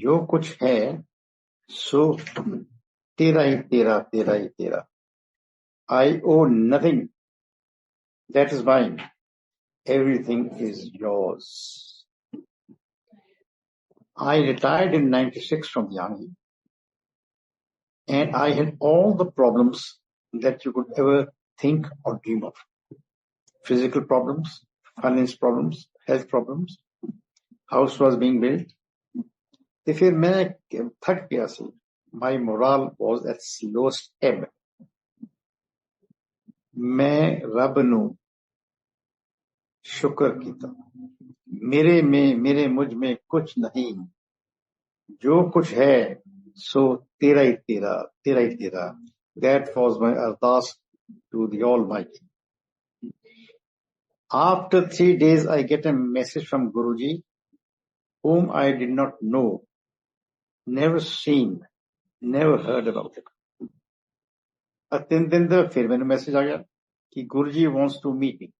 जो कुछ है सो तेरा ही तेरा, तेरा ही तेरा. I owe nothing that is mine. Everything is yours. I retired in 96 from the army, and I had all the problems that you could ever think or dream of. Physical problems, finance problems, health problems. House was being built. तो फिर मैं थक गया सी. My morale was at lowest ebb. मैं रब नू शुक्र कीता. मेरे मुझ में कुछ नहीं. जो कुछ है सो तेरा ही तेरा, तेरा ही तेरा. That was my ardas to the Almighty. After 3 days, I get a message from Guruji, whom I did not know, never seen, never heard about it. 3 दिन बाद फिर मैंने मैसेज आ गया कि गुरुजी wants to meet me.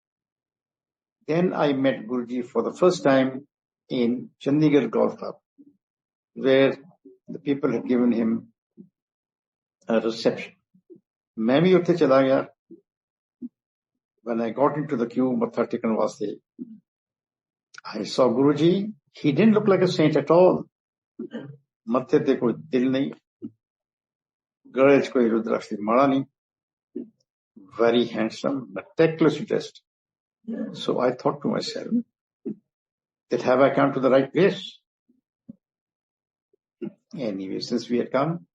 Then I met Guruji for the first time in Chandigarh Golf Club, where the people had given him a reception. मैं भी उत्थे चला गया. When I got into the queue, matha tekan vaste, I saw Guruji. He didn't look like a saint at all. मत्थे ते कोई तिल नहीं, गले च कोई रुद्राक्ष दी माला नहीं. Very handsome, meticulously dressed. So I thought to myself, that have I come to the right place? Anyway, since we had come,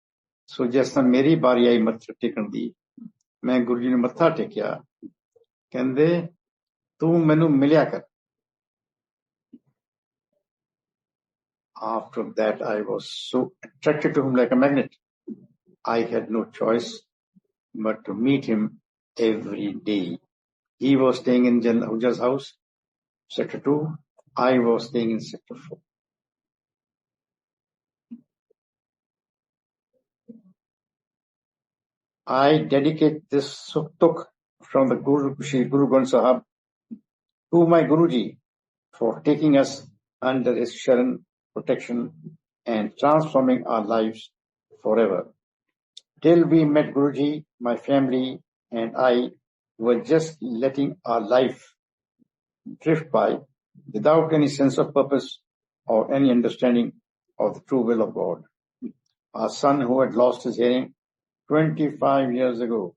so जैसा मेरी बारी आई मत्था टेकन दी, मैं गुरुजी ने मत्था टेकिया. कहंदे तू मैनू मिलिया कर. After that, I was so attracted to him like a magnet. I had no choice but to meet him every day. He was staying in Jan Ahuja's house, Sector 2. I was staying in Sector 4. I dedicate this suktuk from the Guru Granth Sahib to my Guruji for taking us under his Sharan protection and transforming our lives forever. Till we met Guruji, my family and I were just letting our life drift by without any sense of purpose or any understanding of the true will of God. Our son, who had lost his hearing 25 years ago,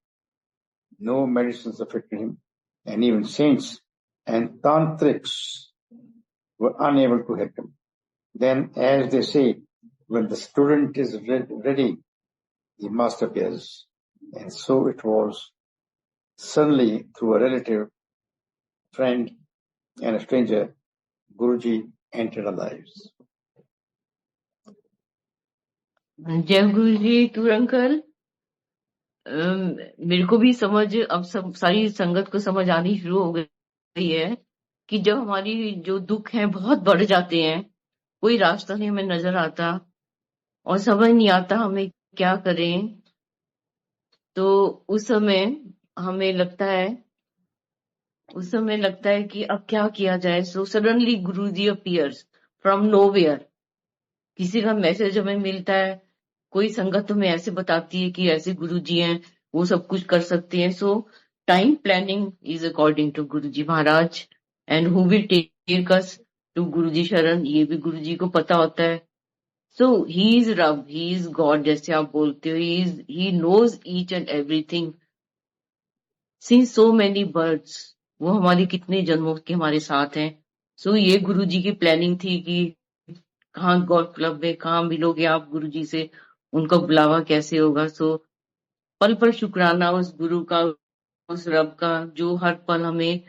no medicines affected him, and even saints and tantrics were unable to help him. Then, as they say, when the student is ready, the master appears. And so it was. Suddenly, through a relative, friend, and a stranger, Guruji entered our lives. जय गुरु जी टूर uncle. मेरे को भी समझ अब सारी संगत को समझ आनी शुरू हो गई है कि जब हमारी जो दुख हैं बहुत बढ़ जाते हैं, कोई रास्ता नहीं हमें नजर आता और समझ नहीं आता हमें क्या करें, तो उस समय हमें लगता है कि अब क्या किया जाए. So suddenly Guruji appears from nowhere. किसी का मैसेज हमें मिलता है, कोई संगत हमें ऐसे बताती है कि ऐसे गुरुजी हैं, वो सब कुछ कर सकते हैं. So time planning is according to Guruji Maharaj, and who will take us to Guruji sharan, ये भी गुरुजी को पता होता है. सो ही इज रब, ही इज गॉड, जैसे आप बोलते हो. He knows each and everything since so many birds. वो हमारे कितने जन्मों के हमारे साथ हैं. सो ये गुरुजी की प्लानिंग थी कि कहाँ गोल्फ क्लब में कहाँ मिलोगे आप गुरुजी से, उनका बुलावा कैसे होगा. सो पल पल शुक्राना उस गुरु का, उस रब का, जो हर पल हमें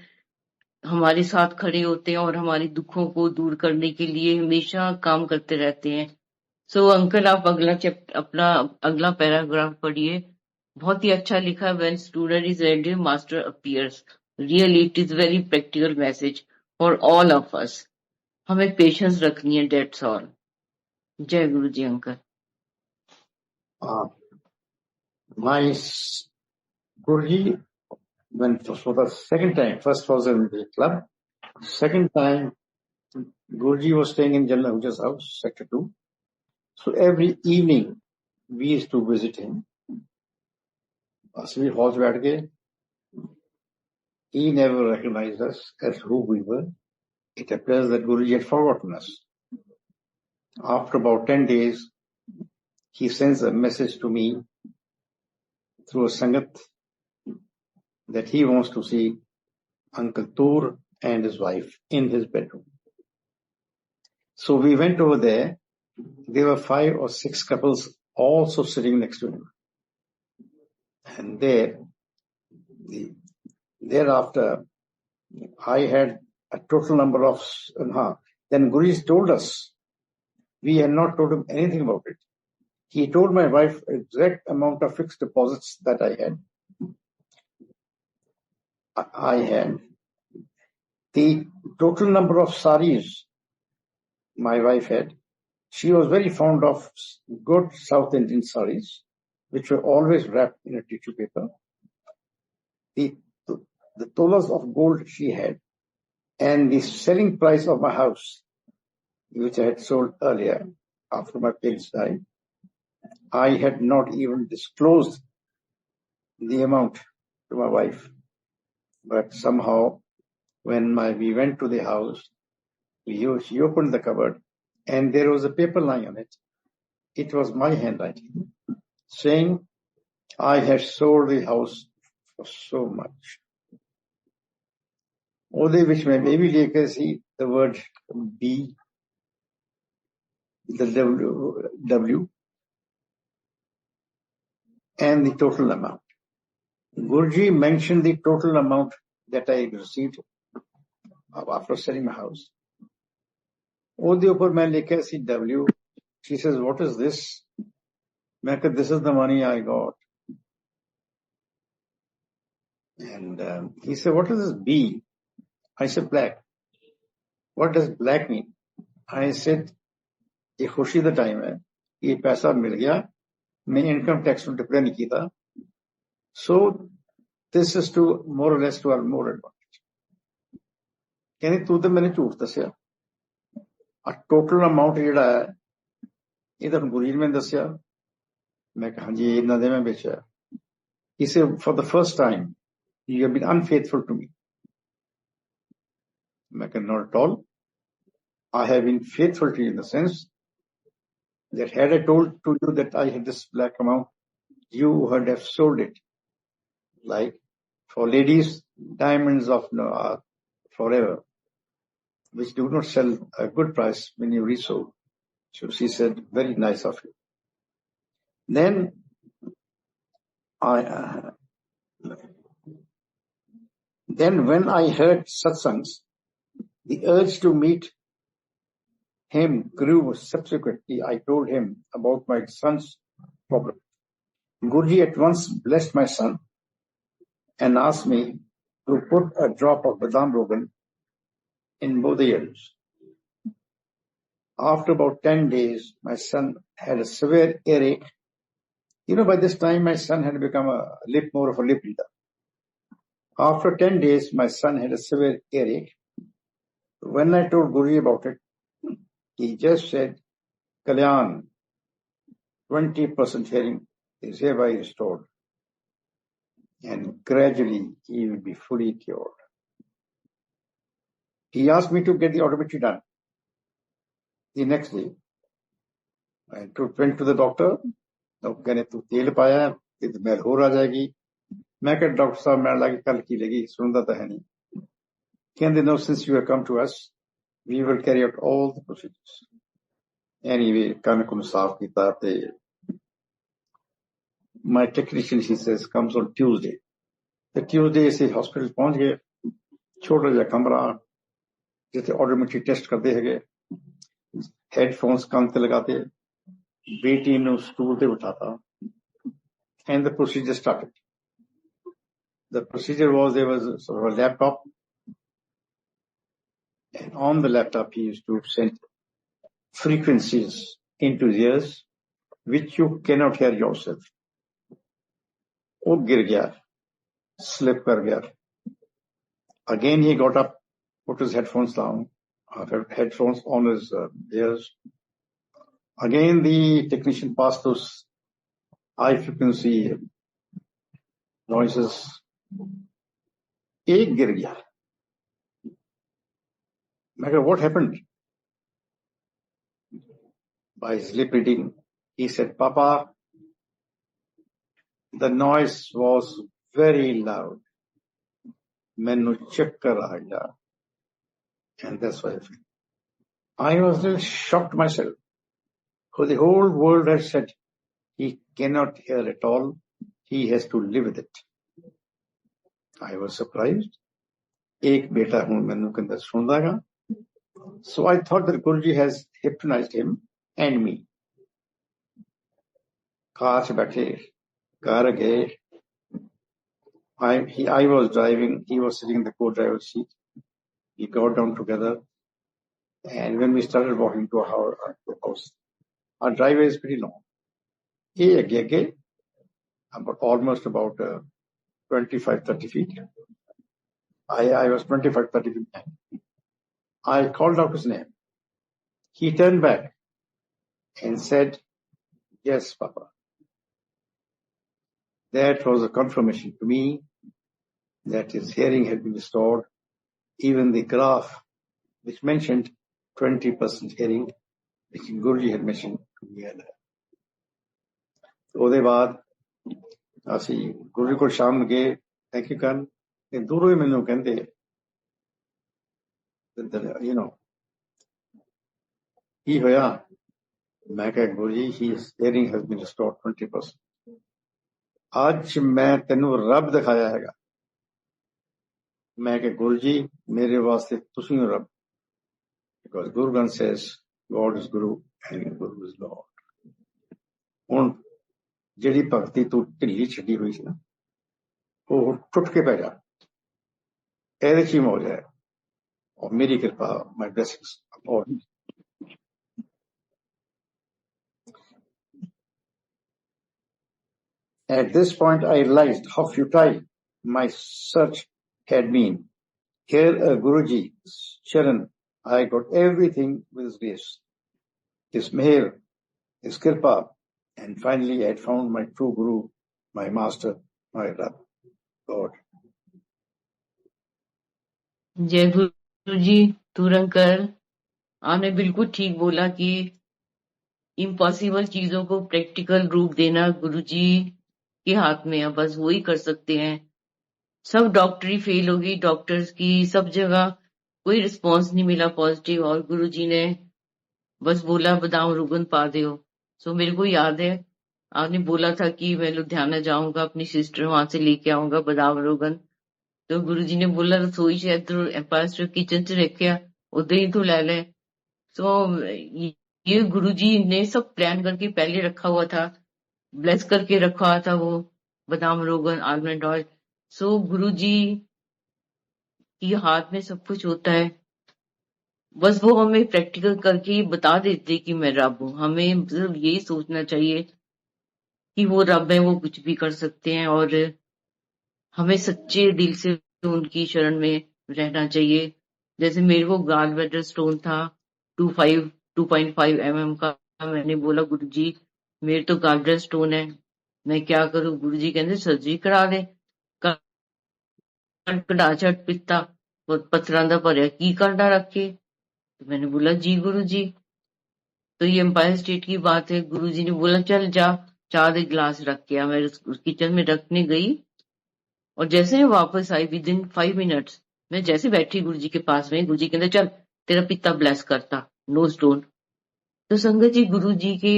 हमारे साथ खड़े होते हैं और हमारे दुखों को दूर करने के लिए हमेशा काम करते रहते हैं. सो अंकल आप अपना अगला पैराग्राफ पढ़िए. बहुत ही अच्छा लिखा. When student is ready master appears. Really it is very practical message for all of us. हमें पेशेंस रखनी है, डेट्स ऑल. जय गुरु जी uncle. My Guruji, when for the second time, first was in the club, second time Guruji was staying in Jan Ahuja's house, Sector 2. So every evening we used to visit him. Asli hall बैठ के, he never recognized us as who we were. It appears that Guruji had forgotten us. After about 10 days, he sends a message to me through a Sangat that he wants to see Uncle TUR and his wife in his bedroom. So we went over there. There were 5 or 6 couples also sitting next to him. And thereafter, I had a total number of, then Guruji told us, we had not told him anything about it. He told my wife exact amount of fixed deposits that I had. The total number of saris my wife had. She was very fond of good South Indian saris, which were always wrapped in a tissue paper. The tolas of gold she had, and the selling price of my house, which I had sold earlier after my parents died, I had not even disclosed the amount to my wife. But somehow, when we went to the house, she opened the cupboard, and there was a paper lying on it. It was my handwriting, saying, I had sold the house for so much. Only which may maybe लेकर see the word B, the W, and the total amount. Guruji mentioned the total amount that I received after selling my house. ਉਹਦੇ ਉੱਪਰ मैं लिखा see W. She says, what is this? मैं कहा, this is the money I got. And he said, what is this B? I said, black. What does black mean? I said, ये खुशी का time है, ये पैसा मिल गया, मैं इनकम टैक्स में डिक्लेयर नहीं किया था. So this is to more or less to our more advantage. कहने तू तो मैंने झूठ दसिया. A total amount ਜਿਹੜਾ ਹੈ ਇਹ ਤਾਂ ਗੁਰੂ ਜੀ ਨੇ ਦੱਸਿਆ. मैं कहा जी इतना दे मैं बेचा. He said, for the first time you have been unfaithful to me. मैं कहा not at all. I have been faithful to you in the sense that had I told to you that I had this black amount, you would have sold it. Like for ladies, diamonds of forever, which do not sell a good price when you resold. So she said, very nice of you. Then when I heard satsangs, the urge to meet him grew. Subsequently, I told him about my son's problem. Guruji at once blessed my son and asked me to put a drop of badam rogan in both the ears. After about 10 days, my son had a severe earache. By this time, my son had become more of a lip reader. After 10 days, my son had a severe earache. When I told Guruji about it, he just said, Kalyan, 20% hearing is hereby restored. And gradually, he will be fully cured. He asked me to get the audiometry done. The next day, I went to the doctor. कहने तू तेल पाया है, तो मैल हो आ जाएगी. मैं कहा डॉक्टर साहब मैल लाके कल की लेगी, सुनता तो है नहीं. कहते no, since you have come to us, we will carry out all the procedures. Anyway, कान को साफ कीता ते my technician, he says, comes on Tuesday. The Tuesday से hospital पहुंच गए. छोटा जा कमरा जिसे ऑडियोमेट्री टेस्ट करते हैं. हेडफोन्स कान पे लगाते. बेटी ने स्टूल पे उठाता. And the procedure started. The procedure was, there was sort of a laptop, and on the laptop he used to send frequencies into his ears which you cannot hear yourself. वो गिर गया, slip कर गया. Again he got up, put his headphones down, headphones on his ears, Again, the technician passed those high frequency noises. एक गिर गया. मैं कहा, what happened? By his lip reading, he said, Papa, the noise was very loud. मैंने चक्कर आ गया. And that's why I was a little shocked myself. Because the whole world has said he cannot hear at all. He has to live with it. I was surprised. एक बेटा हूं मैंने के अंदर सुनता था. So I thought that Guruji has hypnotized him and me. Car से बैठे, कार गए. I was driving. He was sitting in the co-driver's seat. We got down together. And when we started walking to our house, our driveway is pretty long. Almost about 25-30 feet. I was 25-30 feet behind. I called out his name. He turned back and said, yes, Papa. That was a confirmation to me that his hearing had been restored. Even the graph which mentioned 20% hearing, which Guruji had mentioned to me earlier. ਉਹਦੇ ਬਾਅਦ ਅਸੀਂ ਗੁਰੂ ਜੀ ਕੋਲ ਸ਼ਾਮ ਨੂੰ ਗਏ thank you ਕਰਨ ਤੇ ਦੂਰੋਂ ਹੀ ਮੈਨੂੰ ਕਹਿੰਦੇ ਕੀ ਹੋਇਆ ਮੈਂ ਕਿਹਾ Guru ji his hearing has been ਰਿਸਟੋਰਡ 20%. ਅੱਜ ਮੈਂ ਤੈਨੂੰ ਰੱਬ ਦਿਖਾਇਆ ਹੈਗਾ. ਮੈਂ ਕਿਹਾ ਗੁਰੂ ਜੀ ਮੇਰੇ ਵਾਸਤੇ ਤੁਸੀਂ ਹੋ ਰੱਬ. Because Guru Granth says God is Guru and Guru is Lord. ਹੁਣ ਜਿਹੜੀ ਭਗਤੀ ਤੂੰ ਢਿੱਲੀ ਛੱਡੀ ਹੋਈ ਸੀ ਨਾ ਉਹ ਟੁੱਟ ਕੇ ਪੈ ਜਾ. ਇਹਦੇ ਚ ਹੀ ਮੌਜ ਹੈ ਔਰ ਮੇਰੀ ਕਿਰਪਾ ਮਾਈ ਬਲੇਸਿੰਗਸ ਅਪਨ. At this point, I realized how futile my search had been. Here, Guruji's Charan, I got everything with his grace, his meher, his kirpa, and finally I had found my true Guru, my master, my Rabb, God. जय गुरु जी. तुरंकर आपने बिल्कुल ठीक बोला कि impossible चीजों को practical रूप देना गुरुजी के हाथ में है. बस वही कर सकते हैं. सब डॉक्टरी फेल होगी, डॉक्टर्स की सब जगह कोई रिस्पांस नहीं मिला पॉजिटिव और गुरुजी ने बस बोला बादाम रोगन पा दो. सो मेरे को याद है आपने बोला था कि मैं लुधियाना जाऊंगा अपनी सिस्टर वहां से लेके आऊंगा बादाम रोगन. तो गुरुजी ने बोला रसोई शायद एम्पायर स्टेट किचन च रखिया उधर ही तो ले ले. सो ये गुरुजी ने सब प्लान करके पहले रखा हुआ था, ब्लेस करके रखा हुआ था वो बादाम रोगन आलमंड ऑयल. सो गुरुजी के हाथ में सब कुछ होता है. बस वो हमें प्रैक्टिकल करके बता देते कि मैं रब हूं. हमें सिर्फ यही सोचना चाहिए कि वो रब है, वो कुछ भी कर सकते हैं और हमें सच्चे दिल से उनकी शरण में रहना चाहिए. जैसे मेरे को गाल ब्लैडर स्टोन था 2.5 mm का. मैंने बोला गुरुजी मेरे तो गाल ब्लैडर स्टोन है, मैं क्या करूं. गुरुजी कहते सर्जरी करा ले. कड़ा छट पिता पत्थर दा भरिया की करना रखे. तो मैंने बोला जी गुरुजी. तो ये एम्पायर स्टेट की बात है. गुरुजी ने बोला चल जा चाय दे गिलास रख के आ. मैं उस किचन में रखने गई और जैसे मैं वापस आई विद इन 5 मिनट्स मैं जैसे बैठी गुरुजी के पास में, गुरुजी कहते चल तेरा पिता ब्लेस करता, नो स्टोन. तो संगत जी गुरुजी के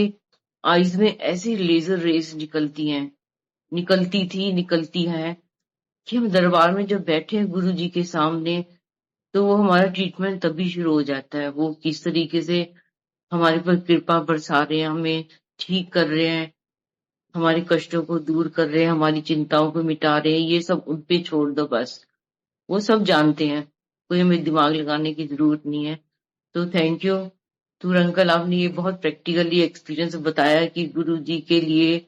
आईज में ऐसी लेजर रेस निकलती हैं कि हम दरबार में जब बैठे हैं गुरुजी के सामने तो वो हमारा ट्रीटमेंट तभी शुरू हो जाता है. वो किस तरीके से हमारे पर कृपा बरसा रहे हैं, हमें ठीक कर रहे हैं, हमारे कष्टों को दूर कर रहे हैं, हमारी चिंताओं को मिटा रहे हैं. ये सब उन पे छोड़ दो, बस वो सब जानते हैं, कोई हमें दिमाग लगाने की जरूरत नहीं है. तो थैंक यू टूर अंकल, आपने ये बहुत प्रैक्टिकली एक्सपीरियंस बताया कि गुरुजी के लिए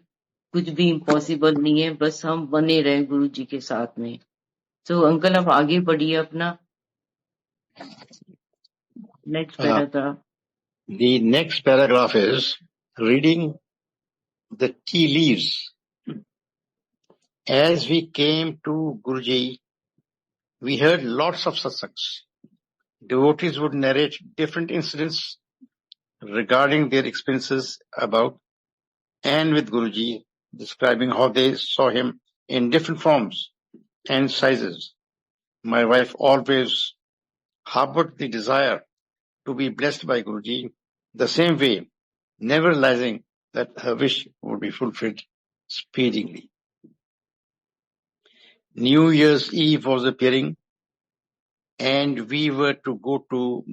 कुछ भी इम्पॉसिबल नहीं है, बस हम बने रहे गुरुजी के साथ में. तो अंकल आप आगे बढ़िए अपना next paragraph. The next paragraph is reading the tea leaves. As we came to Guruji, we heard lots of satsangs. Devotees would narrate different incidents regarding their experiences about and with Guruji, describing how they saw him in different forms and sizes. My wife always harbored the desire to be blessed by Guruji the same way, never realizing that her wish would be fulfilled speedily. New Year's Eve was appearing, and we were to go to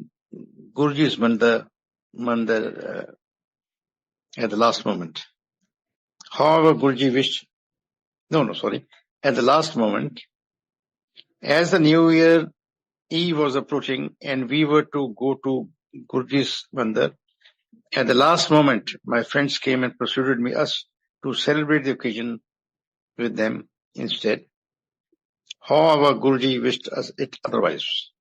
Guruji's mandir at the last moment. However, Guruji wished, at the last moment, as the New Year Eve was approaching and we were to go to Guruji's mandir, at the last moment, my friends came and persuaded us to celebrate the occasion with them instead. However, Guruji wished us it otherwise.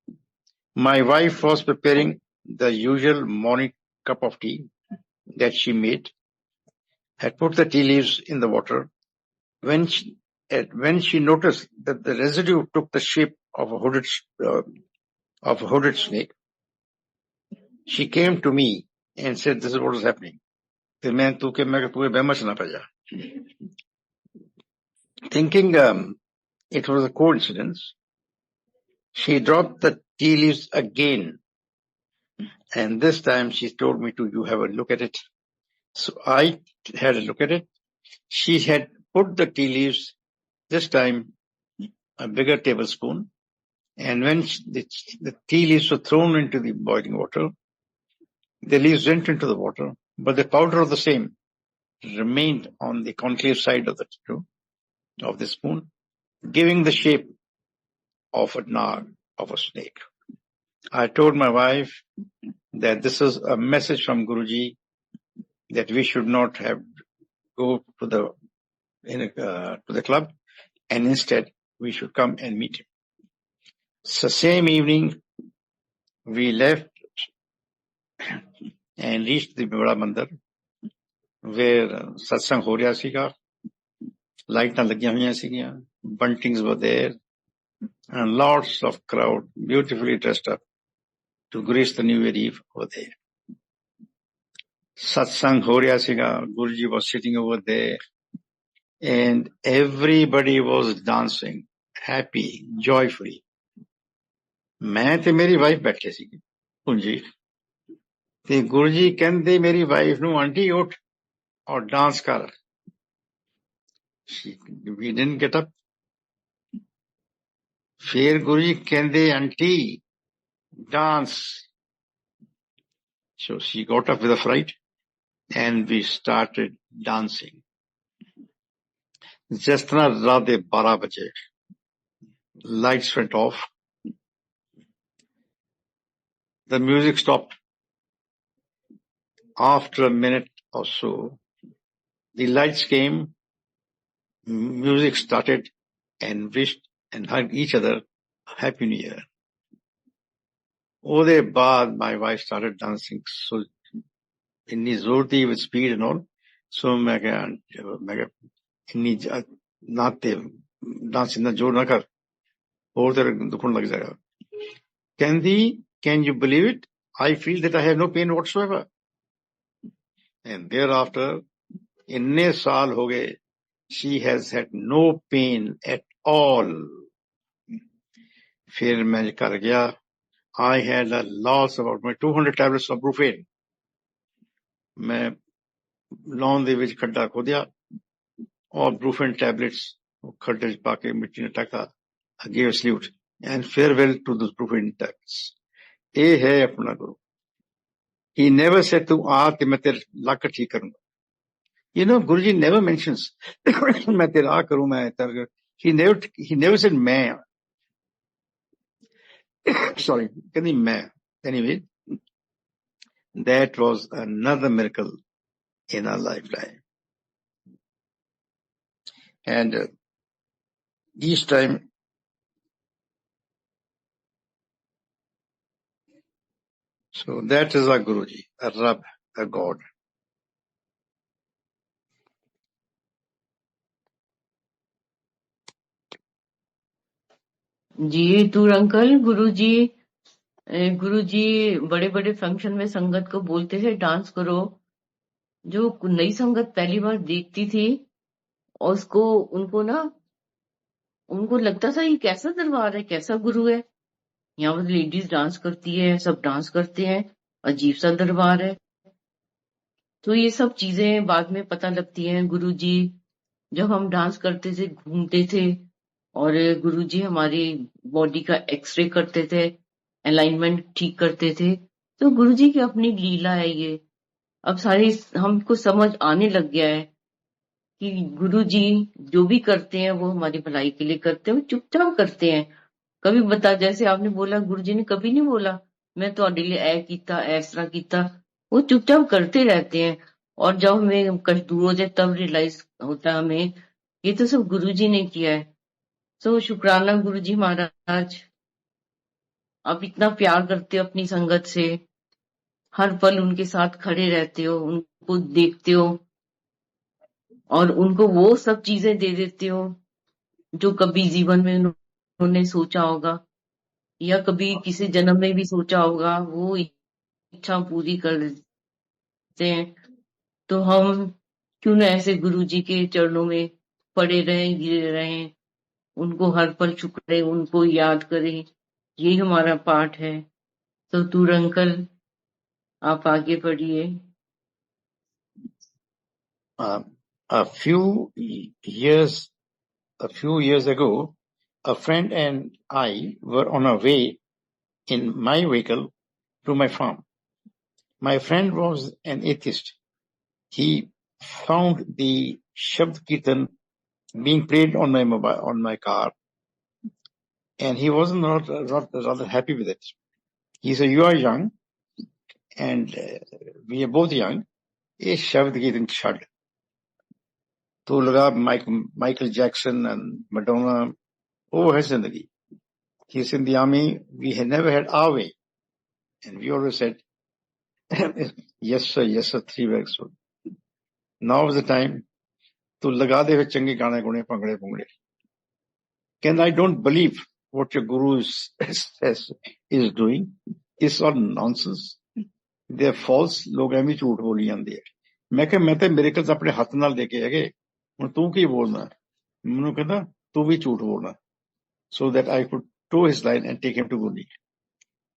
My wife was preparing the usual morning cup of tea that she made, had put the tea leaves in the water. When she noticed that the residue took the shape of a hooded snake, she came to me and said, "This is what is happening." Thinking it was a coincidence, she dropped the tea leaves again, and this time she told me to, "You have a look at it." So I had a look at it. She had put the tea leaves, this time a bigger tablespoon, and when the tea leaves were thrown into the boiling water, the leaves went into the water, but the powder of the same remained on the concave side of the spoon, giving the shape of a nag, of a snake. I told my wife that this is a message from Guruji that we should not have go to the club, and instead we should come and meet him. So same evening we left and reached the Bada Mandir, where Satsang ho raha siga, lights lagiyan hoiyan sigiyan, buntings were there, and lots of crowd beautifully dressed up to grace the New Year Eve over there. Satsang ho raha siga, Guruji was sitting over there, and everybody was dancing, happy, joyfully. मैं ਤੇ ਮੇਰੀ wife ਬੈਠੇ ਸੀਗੇ ਪੁੰਜੀ ਤੇ ਗੁਰੂ ਜੀ ਕਹਿੰਦੇ ਮੇਰੀ wife ਨੂੰ aunty ਉੱਠ ਔਰ ਡਾਂਸ ਕਰ we didn't get up. ਫਿਰ ਗੁਰੂ ਜੀ ਕਹਿੰਦੇ aunty dance. So she got up with a fright and we started dancing. जिस तरह रात के 12 बजे lights went off, the music stopped. After a minute or so, the lights came, music started, and wished and hugged each other Happy New Year. ਉਹਦੇ ਬਾਅਦ my wife started dancing, so ਇੰਨੀ ਜ਼ੋਰ ਦੀ with speed and all. So ਮੈਂ ਕਿਹਾ ਇੰਨੀ ਨਾ ਤੇ dance ਇੰਨਾ ਜ਼ੋਰ ਨਾ ਕਰ, ਹੋਰ ਤੇਰੇ ਦੁਖਣ ਲੱਗ ਜਾਏਗਾ. ਕਹਿੰਦੀ, can you believe it? I feel that I have no pain whatsoever. And thereafter, ਇੰਨੇ ਸਾਲ ਹੋ ਗਏ, she has had no pain at all. ਫਿਰ ਮੈਂ ਘਰ ਗਿਆ. I had a loss about my 200 tablets of brufen. ਮੈਂ lawn ਦੇ ਵਿੱਚ ਖੱਡਾ ਖੋਦਿਆ ਔਰ brufen tablets ਖੱਡੇ ਚ ਪਾ ਕੇ ਮਿੱਟੀ ਨੇ ਟਾਕਾ. I gave a salute and farewell to those brufen tablets. ਇਹ ਹੈ ਆਪਣਾ ਗੁਰੂ. He never said ਤੂੰ ਆ ਤੇ ਮੈਂ ਤੇਰੇ ਲੱਕ ਠੀਕ ਕਰੂੰਗਾ. You know, Guruji never mentions ਮੈਂ ਤੇਰਾ ਕਰੂੰ ਮੈਂ ਤੇਰਾ. He never said ਮੈਂ. Sorry, ਕਹਿੰਦੀ ਮੈਂ. Anyway, that was another miracle in our lifetime. And each time So that is our Guruji, a Rab, a God. जी टूर अंकल, गुरुजी बड़े बड़े फंक्शन में संगत को बोलते थे डांस करो। जो नई संगत पहली बार देखती थी और उनको लगता था ये कैसा दरबार है, कैसा गुरु है, यहाँ पर लेडीज डांस करती है, सब डांस करते हैं, अजीब सा दरबार है। तो ये सब चीजें बाद में पता लगती हैं। गुरुजी जब हम डांस करते थे, घूमते थे, और गुरुजी हमारी बॉडी का एक्सरे करते थे, अलाइनमेंट ठीक करते थे। तो गुरुजी की अपनी लीला है ये। अब सारी हमको समझ आने लग गया है कि गुरुजी जो भी करते हैं वो हमारी भलाई के लिए करते हैं, वो चुपचाप करते हैं। कभी बता, जैसे आपने बोला, गुरुजी ने कभी नहीं बोला मैं ਤੁਹਾਡੇ लिए ऐ कीता, इस तरह कीता। वो चुपचाप करते रहते हैं। और जब हमें कष्ट दूर हो जाए तब रियलाइज होता है हमें ये तो सब गुरुजी ने किया है। सो शुक्राना गुरुजी महाराज, आप इतना प्यार करते हो अपनी संगत से, हर पल उनके साथ खड़े रहते हो, उनको देखते हो और उनको वो सब चीजें दे देते हो जो कभी जीवन में उन्होंने सोचा होगा या कभी किसी जन्म में भी सोचा होगा, वो इच्छा पूरी कर देते हैं। तो हम क्यों ना ऐसे गुरुजी के चरणों में पड़े रहें, गिरे रहें, उनको हर पल शुक्र, उनको याद करें। यही हमारा पाठ है। तो तूर अंकल, आप आगे बढ़िए। A few years ago, a friend and I were on our way in my vehicle to my farm. My friend was an atheist. He found the Shabad kirtan being played on my car, and he was not rather happy with it. He said, "You are young, and we are both young. ये शब्द कीर्तन छड़." तो लगा Michael Jackson and Madonna, वो है जिंदगी. He's in the army. We had never had our way, and we always said, yes sir, 3 weeks. Now is the time to लगा दे फिर चंगे गाने गुने पंगड़े पुंगड़े. And I don't believe what your guru is doing. It's all nonsense. They're false. लोग एवं झूठ बोली जाते हैं. मैं तो miracles अपने हाथ नाल देखे हैगे. ਹੁਣ ਤੂੰ ਕੀ ਬੋਲਣਾ? ਮੈਨੂੰ ਕਹਿੰਦਾ ਤੂੰ ਵੀ ਝੂਠ ਬੋਲਣਾ. So that I could toe his line and take him to Guruji.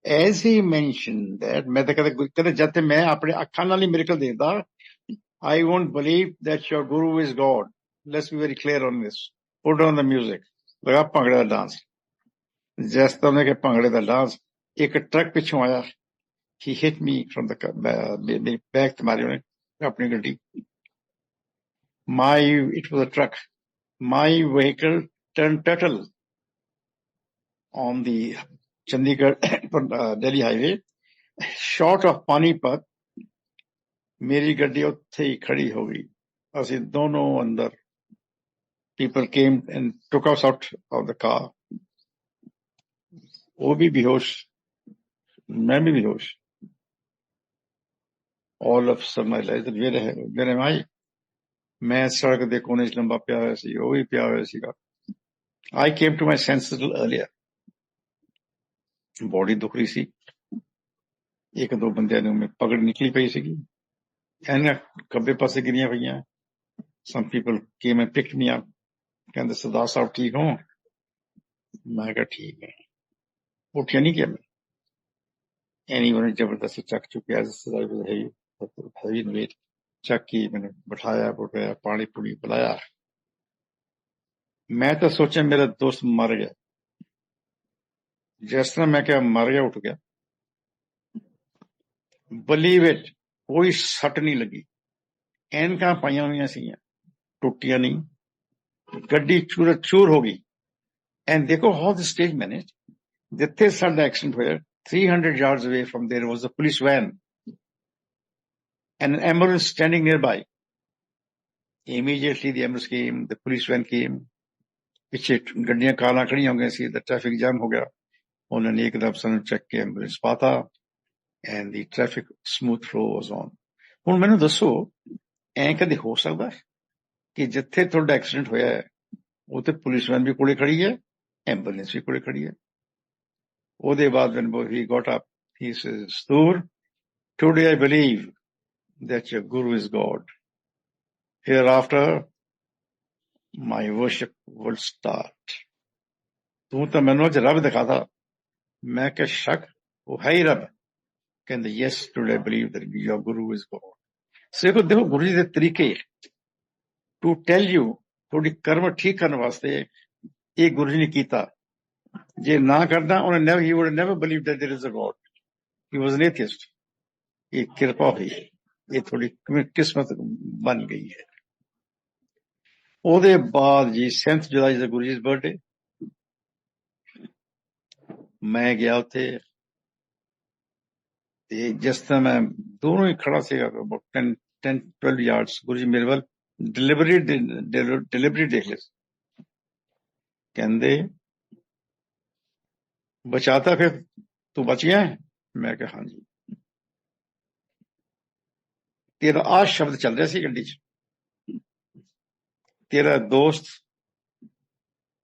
As he mentioned that, मैं तो कहते जब तक मैं अपने अखां नाल ही miracle देखदा, I won't believe that your guru is God. Let's be very clear on this. Put on the music. लगा ਭੰਗੜੇ ਦਾ डांस. जिस तरह के ਭੰਗੜੇ ਦਾ डांस, एक ट्रक पिछों आया. He hit me from the back तुम्हारी ने अपनी गड्डी. It was a truck. My vehicle turned turtle on the Chandigarh Delhi highway. Short of Panipat, मेरी गड्डी उत्थे ही खड़ी हो गई. ਅਸੀਂ दोनों अंदर. People came and took us out of the car. वो भी बेहोश, मैं भी बेहोश. All of a sudden I realized that where am I? मैं सड़क दे कोने च लंबा पिया होया सी, वो भी पिया होया सीगा. I came to my senses a little earlier. Body दुख रही सी. एक दो बंदियां ने में पगड़ निकली पई सीगी. एना खब्बे पासे गिरियां पईयां. Some people came and picked me up. कहंदे सरदार साहब ठीक हो? मैं कहा ठीक है. उठिया नहीं किया मैं. Anyone ने जबरदस्ती चक चुके heavy weight. चक की मैंने बैठाया बुठाया, पानी पूरी पिलाया. मैं तो सोचा मेरा दोस्त मर गया. जिस तरह मैं क्या मर गया, उठ गया. Believe it, कोई सट नहीं लगी. एनका पाइया हुई सी, टुटिया नहीं. गड्डी चूर हो गई. And देखो how the stage managed. जिथे साडा एक्सीडेंट होया, 300 yards away from there was a police van and an ambulance standing nearby. Immediately the ambulance came, the police van came. पीछे गड्डियां काला खड़ी हो गई सी, the traffic jam हो गया. उन्होंने एकदम सन चेक के एम्बुलेंस पाता. and the traffic smooth flow was on. ਹੁਣ ਮੈਨੂੰ ਦੱਸੋ ਐਂ ਕਦੇ ਹੋ ਸਕਦਾ ਕਿ ਜਿੱਥੇ ਤੁਹਾਡਾ ਐਕਸੀਡੈਂਟ ਹੋਇਆ ਹੈ ਉੱਥੇ ਪੁਲਿਸ ਵੈਨ ਵੀ ਕੋਲੇ ਖੜੀ ਹੈ, ਐਂਬੂਲੈਂਸ ਵੀ ਕੋਲੇ ਖੜੀ ਹੈ। ਉਹਦੇ ਬਾਅਦ when he got up, he says, Tur, today I believe that your Guru is God. Hereafter, my worship will start. ਤੂੰ ਤਾਂ ਮੈਨੂੰ ਅੱਜ ਰੱਬ ਦਿਖਾਤਾ। ਮੈਂ ਕਿਹਾ ਸ਼ੱਕ ਉਹ ਹੈ ਹੀ ਰੱਬ। ਕਹਿੰਦੇ yes, today I believe that your Guru is God. ਦੇਖੋ ਗੁਰੂ ਜੀ ਦੇ ਤਰੀਕੇ ਟੂ ਟੈਲ ਯੂ ਤੁਹਾਡੀ ਕਰਮ ਠੀਕ ਕਰਨ ਵਾਸਤੇ ਇਹ ਗੁਰੂ ਜੀ ਨੇ ਕੀਤਾ। ਜੇ ਨਾ ਕਰਦਾ ਉਹਨੇ he would never believe that there is a God. He was an atheist. ਇਹ ਕਿਰਪਾ ਹੋਈ, ਇਹ ਥੋੜੀ ਕਿਸਮਤ ਬਣ ਗਈ ਹੈ। ਉਹਦੇ ਬਾਅਦ ਜੀ 7 ਜੁਲਾਈ ਦਾ ਗੁਰੂ ਜੀ ਦਾ ਬਰਥਡੇ, ਮੈਂ ਗਿਆ ਉੱਥੇ ਤੇ ਜਿਸ ਤਰ੍ਹਾਂ ਮੈਂ ਦੋਨੋਂ ਹੀ ਖੜਾ ਸੀਗਾ 10-12 yards, ਗੁਰੂ ਜੀ ਮੇਰੇ ਵੱਲ ਡਿਲੀਵਰੀ ਦੇਖ ਲੈ। ਕਹਿੰਦੇ ਬਚਾਤਾ ਫਿਰ ਤੂੰ ਬਚ ਗਿਆ? ਮੈਂ ਕਿਹਾ ਹਾਂਜੀ। ਤੇਰਾ ਆਹ ਸ਼ਬਦ ਚੱਲ ਰਿਹਾ ਸੀ ਗੱਡੀ 'ਚ, ਤੇਰਾ ਦੋਸਤ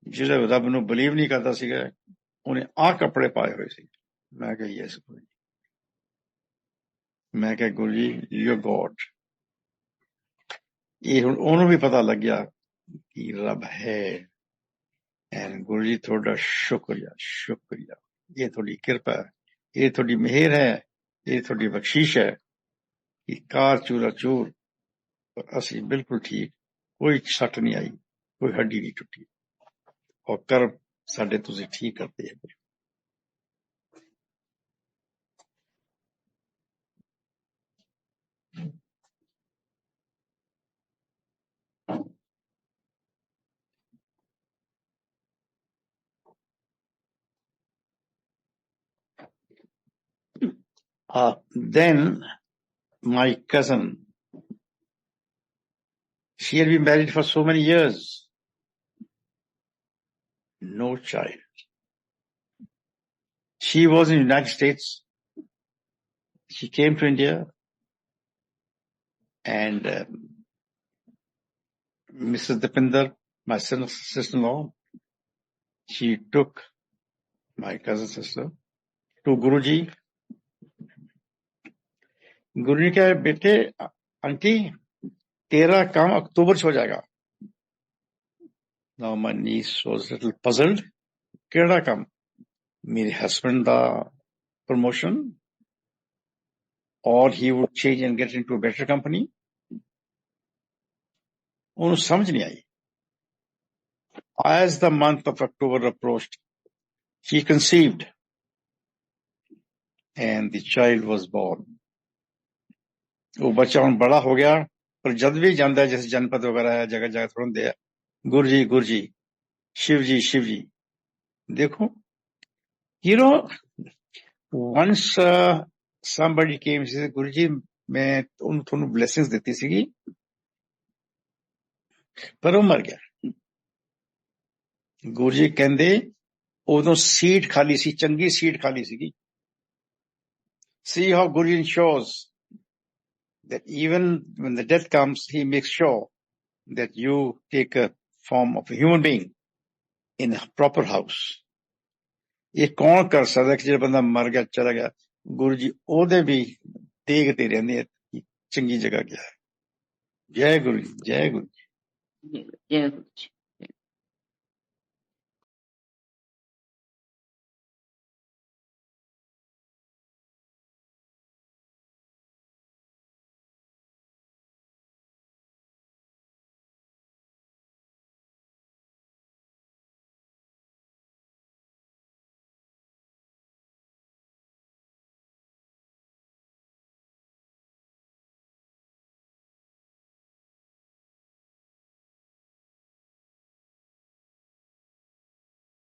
ਜਿਹੜਾ ਰੱਬ ਨੂੰ ਬਲੀਵ ਨਹੀਂ ਕਰਦਾ ਸੀਗਾ ਉਹਨੇ ਆਹ ਕੱਪੜੇ ਪਾਏ ਹੋਏ ਸੀ। ਮੈਂ ਕਿਹਾ ਯੈਸ ਗੁਰੂ ਜੀ। ਮੈਂ ਕਿਹਾ ਗੁਰੂ ਜੀ ਯੂ ਗੋਡ। ਇਹ ਹੁਣ ਉਹਨੂੰ ਵੀ ਪਤਾ ਲੱਗਿਆ ਕਿ ਰੱਬ ਹੈ। ਐਂਡ ਗੁਰੂ ਜੀ ਤੁਹਾਡਾ ਸ਼ੁਕਰੀਆ, ਸ਼ੁਕਰੀਆ। ਇਹ ਤੁਹਾਡੀ ਕਿਰਪਾ ਹੈ, ਇਹ ਤੁਹਾਡੀ ਮਿਹਰ ਹੈ, ਇਹ ਤੁਹਾਡੀ ਬਖਸ਼ਿਸ਼ ਹੈ ਕਿ ਕਾਰ ਚੂਰਾ ਚੂਰ ਪਰ ਅਸੀਂ ਬਿਲਕੁਲ ਠੀਕ, ਕੋਈ ਸੱਟ ਨਹੀਂ ਆਈ, ਕੋਈ ਹੱਡੀ ਨਹੀਂ ਟੁੱਟੀ ਔਰ ਕਰਮ ਸਾਡੇ ਤੁਸੀਂ ਠੀਕ ਕਰਦੇ ਹੈ। Then my cousin, she had been married for so many years, no child. She was in the United States. She came to India and Mrs. Dipinder, my sister-in-law, she took my cousin sister to Guruji. गुरु ने कहा बेटे aunty तेरा काम अक्टूबर से हो जाएगा। Now my niece was a little puzzled. केड़ा काम? मेरे husband दा promotion, or he would change and get into a better company? उन्हें समझ नहीं आई। As the month of October approached, she conceived and the child was born. वो बच्चा ਹੁਣ बड़ा हो गया, पर जब भी जाता है जैसे जनपद वगैरह है जगह जगह थोड़ा दे गुरु जी शिव जी देखो, you know, once somebody came, she said गुरु जी मैं ਤੁਹਾਨੂੰ blessings ਦਿੱਤੀ ਸੀਗੀ ਪਰ ਉਹ ਮਰ ਗਿਆ। ਗੁਰੂ ਜੀ ਕਹਿੰਦੇ ਉਦੋਂ ਸੀਟ ਖਾਲੀ ਸੀ, ਚੰਗੀ ਸੀਟ ਖਾਲੀ ਸੀਗੀ। See how Guruji shows that even when the death comes, he makes sure that you take a form of a human being in a proper house. ये कौन कर सकता है कि जो बंदा मर गया चला गया? गुरु जी ओदे भी देखते रहने कि चंगी जगह क्या है। जय गुरु जी, जय गुरु जी। जय गुरु जी।